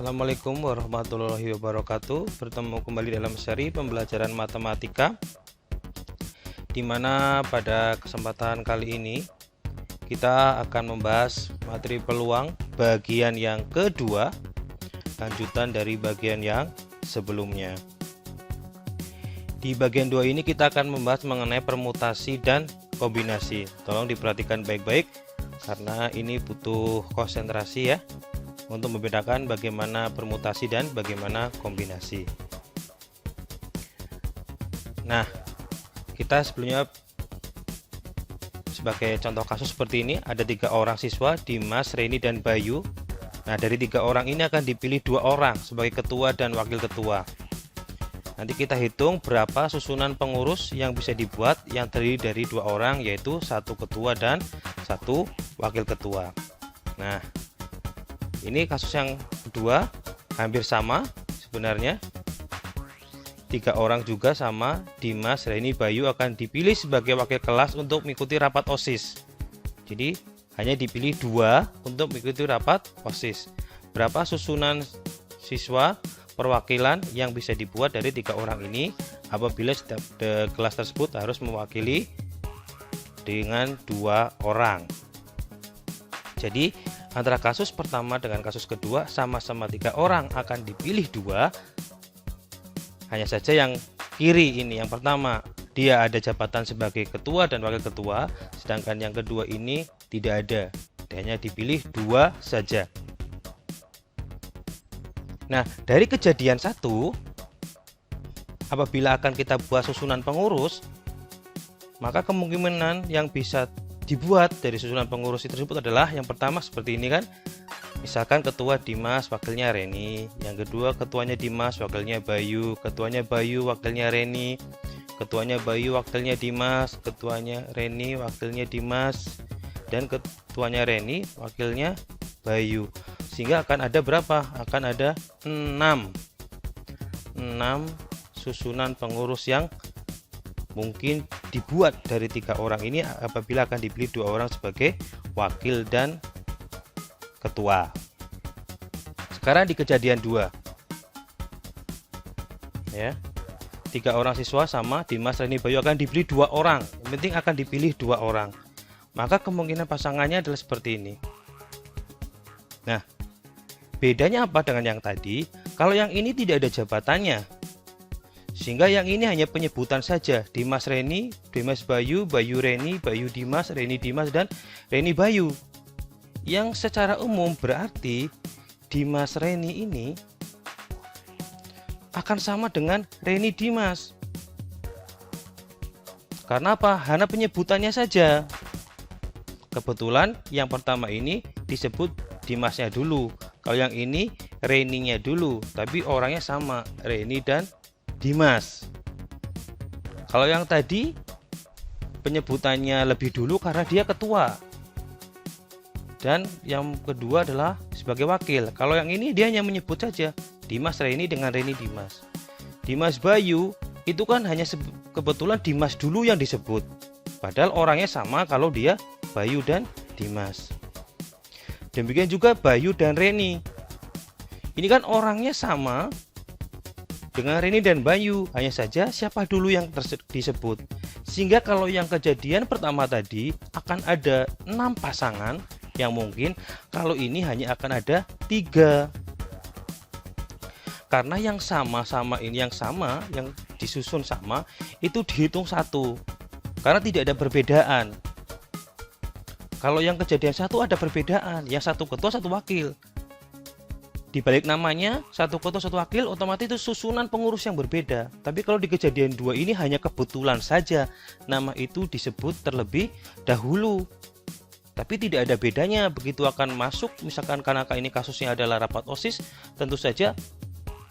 Assalamualaikum warahmatullahi wabarakatuh. Bertemu kembali dalam seri pembelajaran matematika, di mana pada kesempatan kali ini kita akan membahas materi peluang bagian yang kedua, lanjutan dari bagian yang sebelumnya. Di bagian 2 ini kita akan membahas mengenai permutasi dan kombinasi. Tolong diperhatikan baik-baik karena ini butuh konsentrasi ya, untuk membedakan bagaimana permutasi dan bagaimana kombinasi. Nah, kita sebelumnya sebagai contoh kasus seperti ini, ada 3 orang siswa, Dimas, Reni, dan Bayu. Nah, dari 3 orang ini akan dipilih 2 orang sebagai ketua dan wakil ketua. Nanti kita hitung berapa susunan pengurus yang bisa dibuat yang terdiri dari 2 orang, yaitu 1 ketua dan 1 wakil ketua. Nah, ini kasus yang kedua, hampir sama sebenarnya. 3 orang juga sama, Dimas, Reni, Bayu akan dipilih sebagai wakil kelas untuk mengikuti rapat OSIS. Jadi hanya dipilih 2 untuk mengikuti rapat OSIS. Berapa susunan siswa perwakilan yang bisa dibuat dari 3 orang ini apabila setiap kelas tersebut harus mewakili dengan 2 orang. Jadi antara kasus pertama dengan kasus kedua sama-sama 3 orang akan dipilih 2. Hanya saja yang kiri ini, yang pertama dia ada jabatan sebagai ketua dan wakil ketua, sedangkan yang kedua ini tidak ada, hanya dipilih 2 saja. Nah, dari kejadian 1, apabila akan kita buat susunan pengurus, maka kemungkinan yang bisa dibuat dari susunan pengurus tersebut adalah yang pertama seperti ini kan, misalkan ketua Dimas, wakilnya Reni, yang kedua ketuanya Dimas, wakilnya Bayu, ketuanya Bayu, wakilnya Reni, ketuanya Bayu, wakilnya Dimas, ketuanya Reni, wakilnya Dimas, dan ketuanya Reni, wakilnya Bayu. Sehingga akan ada berapa? Akan ada 6 susunan pengurus yang mungkin dibuat dari 3 orang ini apabila akan dipilih 2 orang sebagai wakil dan ketua. Sekarang di kejadian 2 ya, 3 orang siswa sama Dimas, Reni, Bayu akan dipilih 2 orang. Yang penting akan dipilih 2 orang, maka kemungkinan pasangannya adalah seperti ini. Nah, bedanya apa dengan yang tadi? Kalau yang ini tidak ada jabatannya, sehingga yang ini hanya penyebutan saja, Dimas Reni, Dimas Bayu, Bayu Reni, Bayu Dimas, Reni Dimas, dan Reni Bayu. Yang secara umum berarti Dimas Reni ini akan sama dengan Reni Dimas. Karena apa? Hanya penyebutannya saja. Kebetulan yang pertama ini disebut Dimasnya dulu, kalau yang ini Reninya dulu, tapi orangnya sama, Reni dan Dimas. Kalau yang tadi penyebutannya lebih dulu karena dia ketua, dan yang kedua adalah sebagai wakil. Kalau yang ini dia hanya menyebut saja Dimas Reni dengan Reni Dimas. Dimas Bayu itu kan hanya kebetulan Dimas dulu yang disebut, padahal orangnya sama kalau dia Bayu dan Dimas. Demikian juga Bayu dan Reni, ini kan orangnya sama dengan Reni dan Bayu, hanya saja siapa dulu yang disebut. Sehingga kalau yang kejadian pertama tadi akan ada 6 pasangan yang mungkin, kalau ini hanya akan ada 3. Karena yang sama-sama ini, yang sama, yang disusun sama, itu dihitung 1, karena tidak ada perbedaan. Kalau yang kejadian 1 ada perbedaan, yang 1 ketua 1 wakil. Di balik namanya 1 ketua 1 wakil, otomatis itu susunan pengurus yang berbeda. Tapi kalau di kejadian 2 ini hanya kebetulan saja nama itu disebut terlebih dahulu, tapi tidak ada bedanya begitu akan masuk. Misalkan karena ini kasusnya adalah rapat OSIS, tentu saja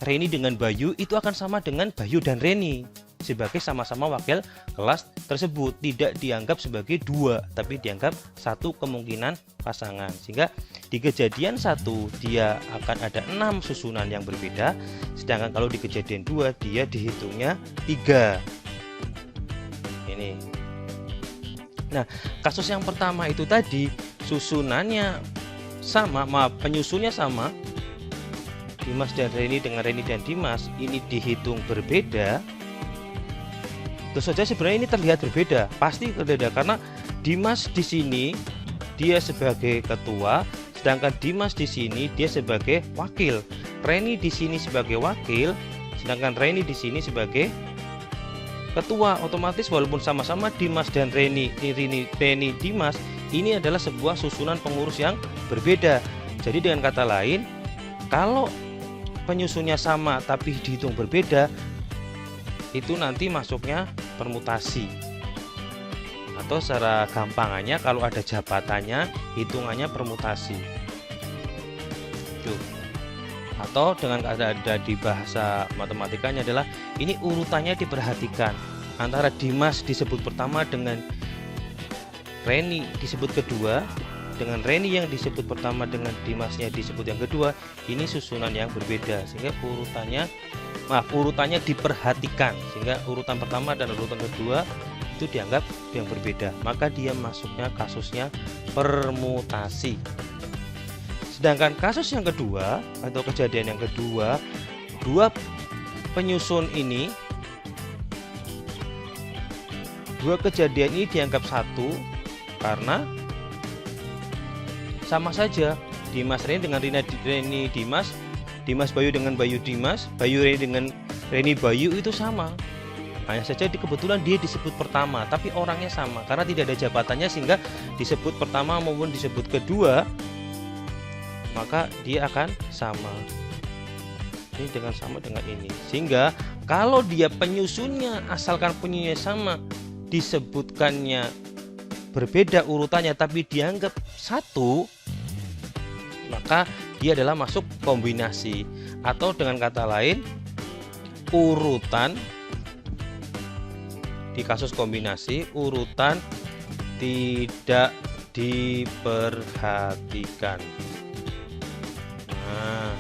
Reni dengan Bayu itu akan sama dengan Bayu dan Reni sebagai sama-sama wakil kelas tersebut, tidak dianggap sebagai 2, tapi dianggap 1 kemungkinan pasangan. Sehingga di kejadian 1 dia akan ada 6 susunan yang berbeda, sedangkan kalau di kejadian 2 dia dihitungnya 3. Ini. Nah, kasus yang pertama itu tadi susunannya sama, penyusunnya sama, Dimas dan Reni dengan Reni dan Dimas ini dihitung berbeda, tentu saja sebenarnya ini terlihat berbeda, pasti berbeda karena Dimas di sini dia sebagai ketua, sedangkan Dimas di sini dia sebagai wakil. Reni di sini sebagai wakil, sedangkan Reni di sini sebagai ketua. Otomatis walaupun sama-sama Dimas dan Reni Dimas, ini adalah sebuah susunan pengurus yang berbeda. Jadi dengan kata lain, kalau penyusunnya sama tapi dihitung berbeda, itu nanti masuknya permutasi. Atau secara gampangannya kalau ada jabatannya hitungannya permutasi. Tuh. Atau dengan ada di bahasa matematikanya adalah ini urutannya diperhatikan, antara Dimas disebut pertama dengan Reni disebut kedua, dengan Reni yang disebut pertama dengan Dimasnya disebut yang kedua, ini susunan yang berbeda sehingga urutannya diperhatikan, sehingga urutan pertama dan urutan kedua itu dianggap yang berbeda, maka dia masuknya kasusnya permutasi. Sedangkan kasus yang kedua atau kejadian yang kedua, dua penyusun ini, dua kejadian ini dianggap satu karena sama saja Dimas Reni dengan Reni Dimas, Dimas Bayu dengan Bayu Dimas, Bayu Reni dengan Reni Bayu itu sama. Hanya saja kebetulan dia disebut pertama, tapi orangnya sama karena tidak ada jabatannya sehingga disebut pertama maupun disebut kedua, maka dia akan sama. Ini dengan sama dengan ini. Sehingga kalau dia penyusunnya asalkan penyusunnya sama, disebutkannya berbeda urutannya tapi dianggap satu, maka dia adalah masuk kombinasi. Atau dengan kata lain, urutan di kasus kombinasi, urutan tidak diperhatikan. Nah,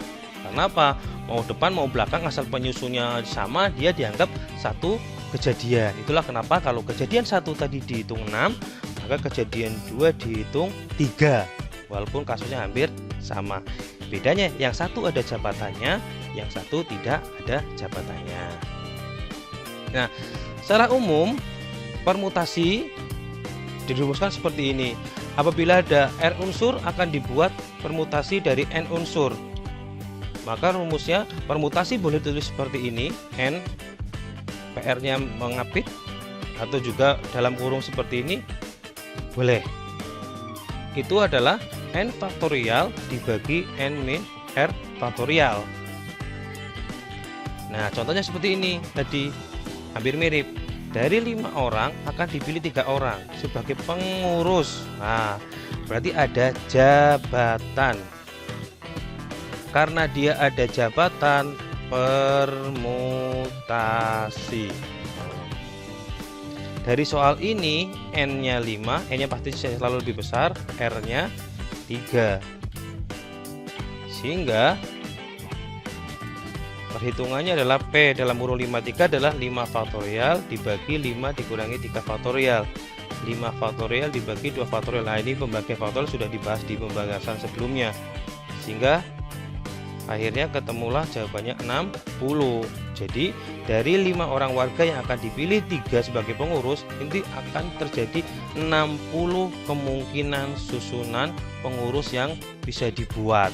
kenapa? Mau depan mau belakang asal penyusunnya sama, dia dianggap satu kejadian. Itulah kenapa kalau kejadian satu tadi dihitung 6, maka kejadian 2 dihitung 3, walaupun kasusnya hampir sama. Bedanya yang satu ada jabatannya, yang satu tidak ada jabatannya. Nah, secara umum permutasi dirumuskan seperti ini. Apabila ada R unsur akan dibuat permutasi dari N unsur. Maka rumusnya permutasi boleh tulis seperti ini, N PR-nya mengapit, atau juga dalam kurung seperti ini boleh. Itu adalah N faktorial dibagi N min R faktorial. Nah, contohnya seperti ini tadi, hampir mirip. Dari 5 orang akan dipilih 3 orang sebagai pengurus. Nah, berarti ada jabatan. Karena dia ada jabatan, permutasi. Dari soal ini N-nya 5, N-nya pasti selalu lebih besar, R-nya 3. Sehingga perhitungannya adalah P dalam kurung 53 adalah 5 faktorial dibagi 5 dikurangi 3 faktorial. 5 faktorial dibagi 2 faktorial. Nah, ini pembagian faktorial sudah dibahas di pembahasan sebelumnya. Sehingga akhirnya ketemulah jawabannya 60. Jadi dari 5 orang warga yang akan dipilih 3 sebagai pengurus, nanti akan terjadi 60 kemungkinan susunan pengurus yang bisa dibuat.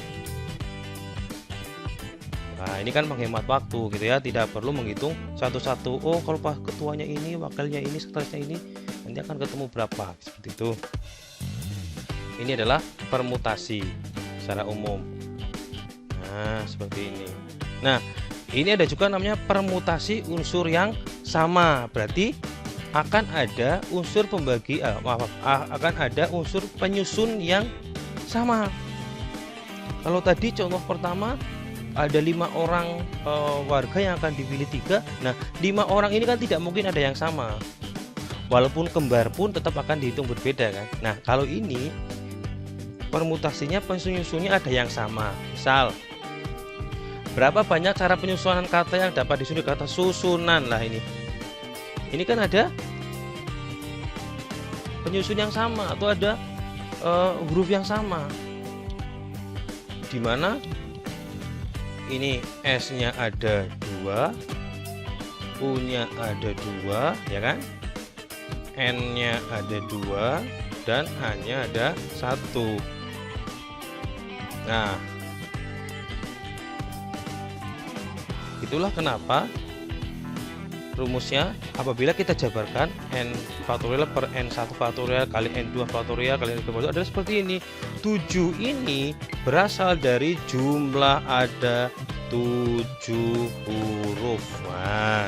Nah, ini kan menghemat waktu gitu ya, tidak perlu menghitung satu-satu. Oh, kalau pas ketuanya ini, wakilnya ini, sekretarisnya ini, nanti akan ketemu berapa, seperti itu. Ini adalah permutasi secara umum. Nah, seperti ini. Nah, ini ada juga namanya permutasi unsur yang sama. Berarti akan ada unsur pembagi, akan ada unsur penyusun yang sama. Kalau tadi contoh pertama ada 5 orang warga yang akan dipilih 3. Nah, 5 orang ini kan tidak mungkin ada yang sama. Walaupun kembar pun tetap akan dihitung berbeda kan. Nah, kalau ini permutasinya penyusunnya ada yang sama. Misal, berapa banyak cara penyusunan kata yang dapat disusun kata susunan. Lah ini kan ada penyusun yang sama atau ada huruf yang sama, dimana ini S-nya ada 2, U-nya ada 2, ya kan? N-nya ada 2 dan A-nya ada 1. Nah, itulah kenapa rumusnya apabila kita jabarkan N faktorial per N1 faktorial kali N2 faktorial kali N3 faktorial adalah seperti ini. 7 ini berasal dari jumlah ada 7 huruf. Nah,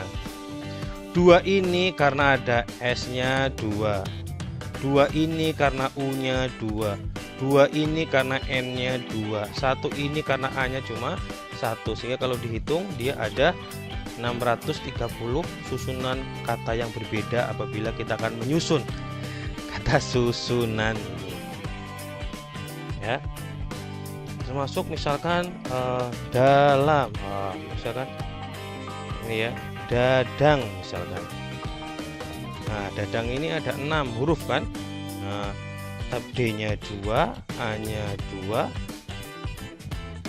2 ini karena ada S-nya 2. 2 ini karena U-nya 2. 2 ini karena N-nya 2. 1 ini karena A-nya cuma 1. Sehingga kalau dihitung dia ada 630 susunan kata yang berbeda apabila kita akan menyusun kata susunan ini. Ya. Termasuk misalkan dalam, misalkan ini ya, dadang misalkan. Nah, dadang ini ada 6 huruf kan. Nah, D-nya 2, A-nya 2,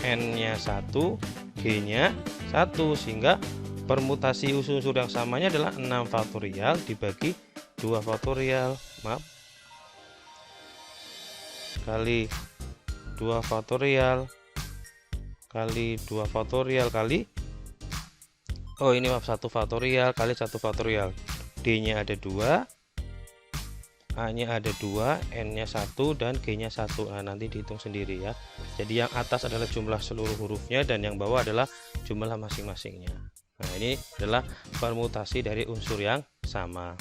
N-nya 1, G-nya 1, sehingga permutasi unsur-unsur yang samanya adalah 6 faktorial dibagi 2 faktorial, maaf, kali 2 faktorial kali 2 faktorial kali, oh ini maaf, 1 faktorial kali 1 faktorial. D-nya ada 2, A-nya ada 2, N-nya 1, dan G-nya 1. Nah, nanti dihitung sendiri ya. Jadi yang atas adalah jumlah seluruh hurufnya dan yang bawah adalah jumlah masing-masingnya. Nah, ini adalah permutasi dari unsur yang sama.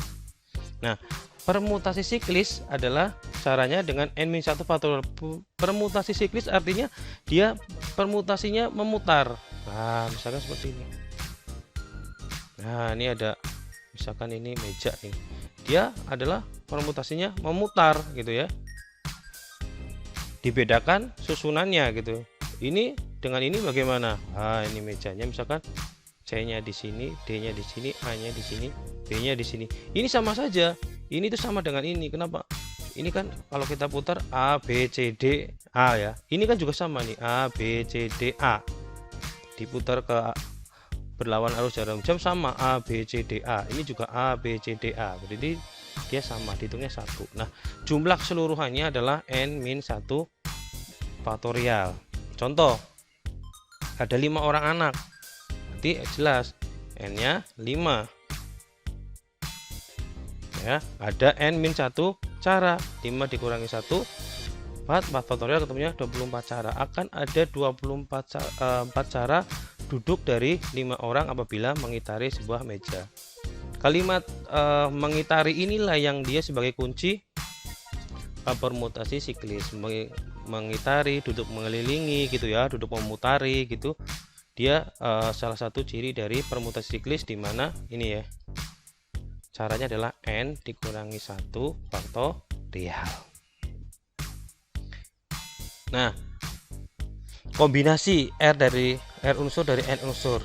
Nah, permutasi siklis adalah caranya dengan N-1 faktorial. Permutasi siklis artinya dia permutasinya memutar. Nah, misalkan seperti ini. Nah, ini ada, misalkan ini meja nih. Dia adalah permutasinya memutar gitu ya. Dibedakan susunannya gitu. Ini dengan ini bagaimana? Ah, ini mejanya misalkan C-nya di sini, D-nya di sini, A-nya di sini, B-nya di sini. Ini sama saja. Ini tuh sama dengan ini. Kenapa? Ini kan kalau kita putar A, B, C, D, A ya. Ini kan juga sama nih, A, B, C, D, A. Diputar ke berlawan arus jarum jam sama A, B, C, D, A. Ini juga A, B, C, D, A. Berarti dia sama, dihitungnya 1. Nah, jumlah keseluruhannya adalah N-1 faktorial. Contoh, ada 5 orang anak. Nanti jelas N-nya 5. Ya, ada N-1 cara. 5 dikurangi 1, 4 faktorial ketemunya 24 cara. Akan ada 24 cara duduk dari 5 orang apabila mengitari sebuah meja. Kalimat mengitari inilah yang dia sebagai kunci permutasi siklis. Mengitari, duduk mengelilingi gitu ya, duduk memutari gitu. Dia salah satu ciri dari permutasi siklis, di mana ini ya, caranya adalah N dikurangi 1 faktorial. Nah, kombinasi R unsur dari N unsur.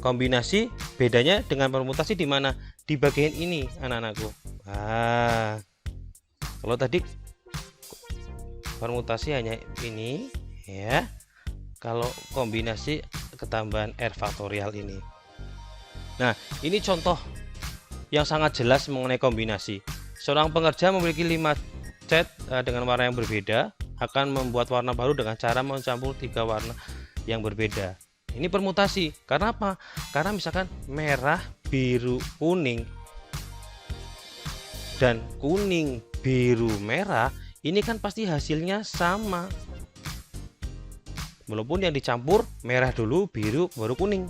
Kombinasi bedanya dengan permutasi di mana? Di bagian ini, anak-anakku. Nah, kalau tadi permutasi hanya ini ya. Kalau kombinasi ketambahan R faktorial ini. Nah, ini contoh yang sangat jelas mengenai kombinasi. Seorang pengerja memiliki 5 cat dengan warna yang berbeda, akan membuat warna baru dengan cara mencampur 3 warna yang berbeda. Ini permutasi. Karena apa? Karena misalkan merah, biru, kuning, dan kuning, biru, merah, ini kan pasti hasilnya sama. Walaupun yang dicampur merah dulu, biru, baru kuning,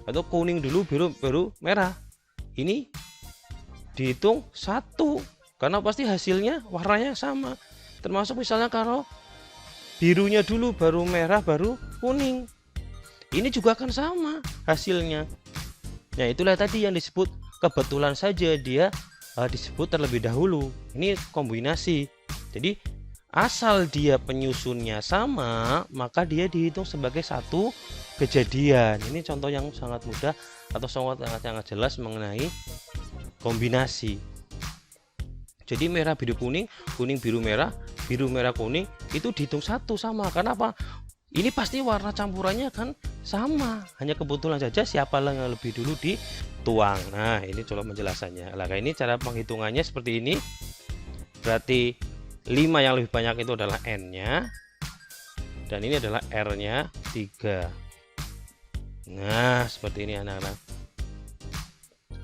atau kuning dulu, biru, baru merah. Ini dihitung 1 karena pasti hasilnya warnanya sama. Termasuk misalnya kalau birunya dulu, baru merah, baru kuning, ini juga akan sama hasilnya. Nah, itulah tadi yang disebut kebetulan saja dia disebut terlebih dahulu. Ini kombinasi. Jadi asal dia penyusunnya sama, maka dia dihitung sebagai satu kejadian. Ini contoh yang sangat mudah atau sangat jelas mengenai kombinasi. Jadi merah biru kuning, kuning biru merah kuning itu dihitung 1 sama. Karena apa? Ini pasti warna campurannya kan sama, hanya kebetulan saja siapa yang lebih dulu dituang. Nah, ini coba penjelasannya. Nah, ini cara penghitungannya seperti ini. Berarti 5 yang lebih banyak itu adalah N-nya, dan ini adalah R-nya 3. Nah, seperti ini anak-anak.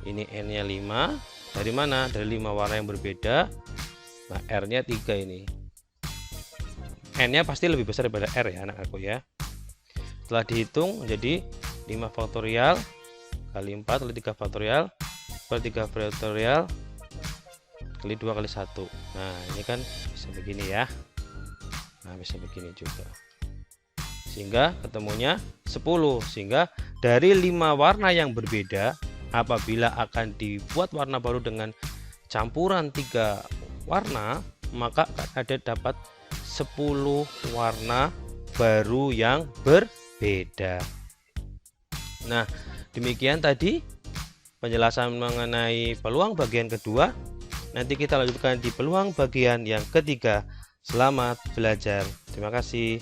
Ini N-nya 5. Dari mana? Dari 5 warna yang berbeda. Nah, R-nya 3 ini. N-nya pasti lebih besar daripada R ya anak-anakku ya. Setelah dihitung jadi 5 faktorial kali 4 kali 3 faktorial per 3 faktorial kali 2 kali 1. Nah, ini kan bisa begini ya. Nah, bisa begini juga. Sehingga ketemunya 10. Sehingga dari 5 warna yang berbeda, apabila akan dibuat warna baru dengan campuran 3 warna, maka ada dapat 10 warna baru yang berbeda. Nah, demikian tadi penjelasan mengenai peluang bagian kedua. Nanti kita lanjutkan di peluang bagian yang ketiga. Selamat belajar. Terima kasih.